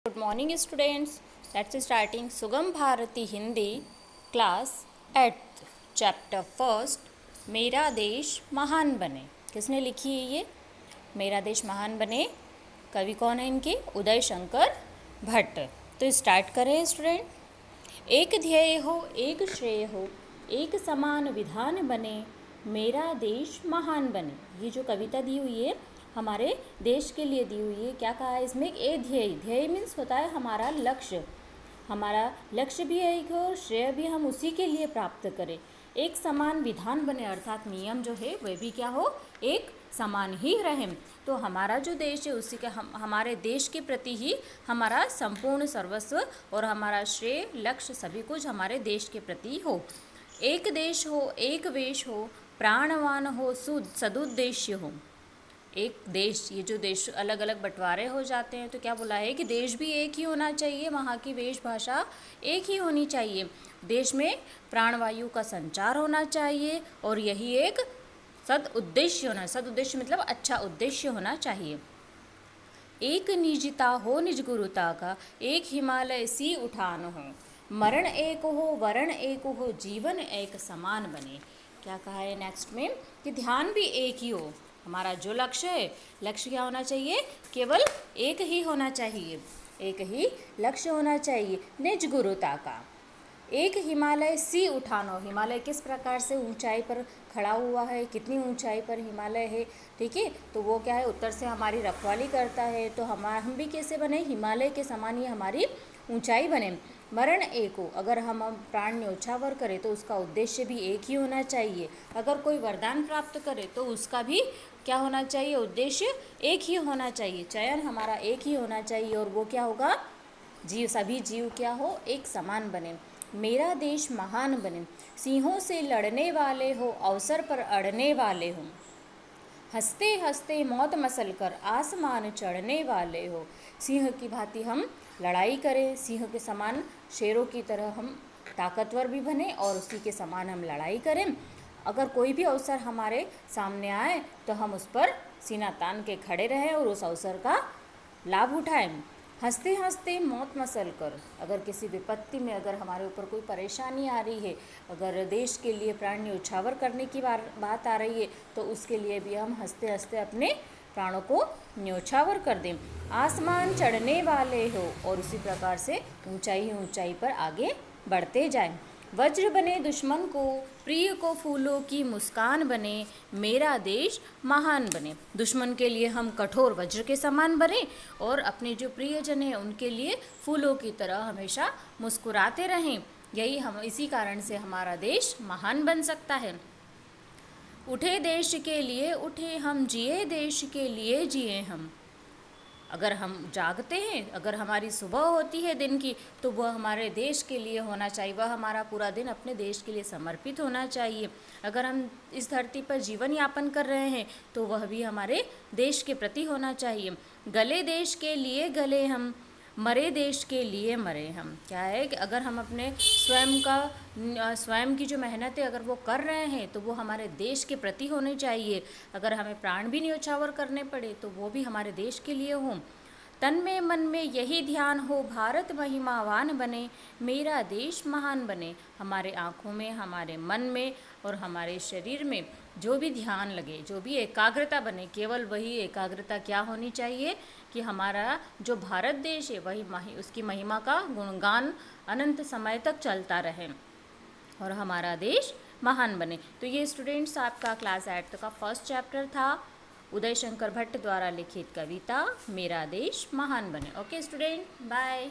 Good morning students. Let's starting Sugam Bharati Hindi class 8th chapter first मेरा देश महान बने। किसने लिखी है ये मेरा देश महान बने? कवि कौन है इनके? उदय शंकर भट्ट। तो स्टार्ट करें स्टूडेंट। एक ध्येय हो एक श्रेय हो एक समान विधान बने मेरा देश महान बने। ये जो कविता दी हुई है हमारे देश के लिए दी हुई है। क्या कहा है इसमें? ए ध्येय। ध्येय मीन्स होता है हमारा लक्ष्य। हमारा लक्ष्य भी एक हो, श्रेय भी हम उसी के लिए प्राप्त करें। एक समान विधान बने अर्थात नियम जो है वह भी क्या हो, एक समान ही रहे। तो हमारा जो देश है उसी के हमारे देश के प्रति ही हमारा संपूर्ण सर्वस्व और हमारा श्रेय लक्ष्य सभी कुछ हमारे देश के प्रति हो। एक देश हो एक वेश हो प्राणवान हो सदुद्देश्य हो। एक देश, ये जो देश अलग अलग बंटवारे हो जाते हैं तो क्या बोला है कि देश भी एक ही होना चाहिए, वहाँ की वेशभाषा एक ही होनी चाहिए। देश में प्राणवायु का संचार होना चाहिए और यही एक सद उद्देश्य होना। सद उद्देश्य मतलब अच्छा उद्देश्य होना चाहिए। एक निजता हो निज गुरुता का एक हिमालय सी उठान हो मरण एक हो वरण एक हो जीवन एक समान बने। क्या कहा है नेक्स्ट में कि ध्यान भी एक ही हो। हमारा जो लक्ष्य है, लक्ष्य क्या होना चाहिए? केवल एक ही होना चाहिए, एक ही लक्ष्य होना चाहिए। निज गुरुता का एक हिमालय सी उठानो। हिमालय किस प्रकार से ऊंचाई पर खड़ा हुआ है, कितनी ऊंचाई पर हिमालय है, ठीक है। तो वो क्या है, उत्तर से हमारी रखवाली करता है। तो हम भी कैसे बने? हिमालय के समान ही हमारी ऊंचाई बने। मरण एक हो, अगर हम प्राण न्योछावर करें तो उसका उद्देश्य भी एक ही होना चाहिए। अगर कोई वरदान प्राप्त करे तो उसका भी क्या होना चाहिए? उद्देश्य एक ही होना चाहिए। चयन हमारा एक ही होना चाहिए और वो क्या होगा? जीव, सभी जीव क्या हो? एक समान बने। मेरा देश महान बने। सिंहों से लड़ने वाले हो अवसर पर अड़ने वाले हो हंसते हंसते मौत मसल कर आसमान चढ़ने वाले हो। सिंह की भांति हम लड़ाई करें, सिंह के समान शेरों की तरह हम ताकतवर भी बने और उसी के समान हम लड़ाई करें। अगर कोई भी अवसर हमारे सामने आए तो हम उस पर सीना तान के खड़े रहें और उस अवसर का लाभ उठाएं। हंसते हंसते मौत मसल कर, अगर किसी विपत्ति में अगर हमारे ऊपर कोई परेशानी आ रही है, अगर देश के लिए प्राण न्योछावर करने की बात आ रही है तो उसके लिए भी हम हंसते हंसते अपने प्राणों को न्योछावर कर दें। आसमान चढ़ने वाले हो और उसी प्रकार से ऊंचाई ही ऊंचाई पर आगे बढ़ते जाएं। वज्र बने दुश्मन को प्रिय को फूलों की मुस्कान बने मेरा देश महान बने। दुश्मन के लिए हम कठोर वज्र के समान बने और अपने जो प्रियजन हैं उनके लिए फूलों की तरह हमेशा मुस्कुराते रहें। यही हम, इसी कारण से हमारा देश महान बन सकता है। उठे देश के लिए उठे हम जिए देश के लिए जिए हम। अगर हम जागते हैं, अगर हमारी सुबह होती है दिन की तो वह हमारे देश के लिए होना चाहिए, वह हमारा पूरा दिन अपने देश के लिए समर्पित होना चाहिए। अगर हम इस धरती पर जीवन यापन कर रहे हैं तो वह भी हमारे देश के प्रति होना चाहिए। गले देश के लिए गले हम मरे देश के लिए मरे हम। क्या है कि अगर हम अपने स्वयं की जो मेहनत है अगर वो कर रहे हैं तो वो हमारे देश के प्रति होनी चाहिए। अगर हमें प्राण भी न्योछावर करने पड़े तो वो भी हमारे देश के लिए हो। तन में मन में यही ध्यान हो भारत महिमावान बने मेरा देश महान बने। हमारे आँखों में, हमारे मन में और हमारे शरीर में जो भी ध्यान लगे, जो भी एकाग्रता बने, केवल वही एकाग्रता क्या होनी चाहिए कि हमारा जो भारत देश है वही उसकी महिमा का गुणगान अनंत समय तक चलता रहे और हमारा देश महान बने। तो ये स्टूडेंट्स आपका क्लास 8 का फर्स्ट चैप्टर था, उदय शंकर भट्ट द्वारा लिखित कविता मेरा देश महान बने। Okay student, bye.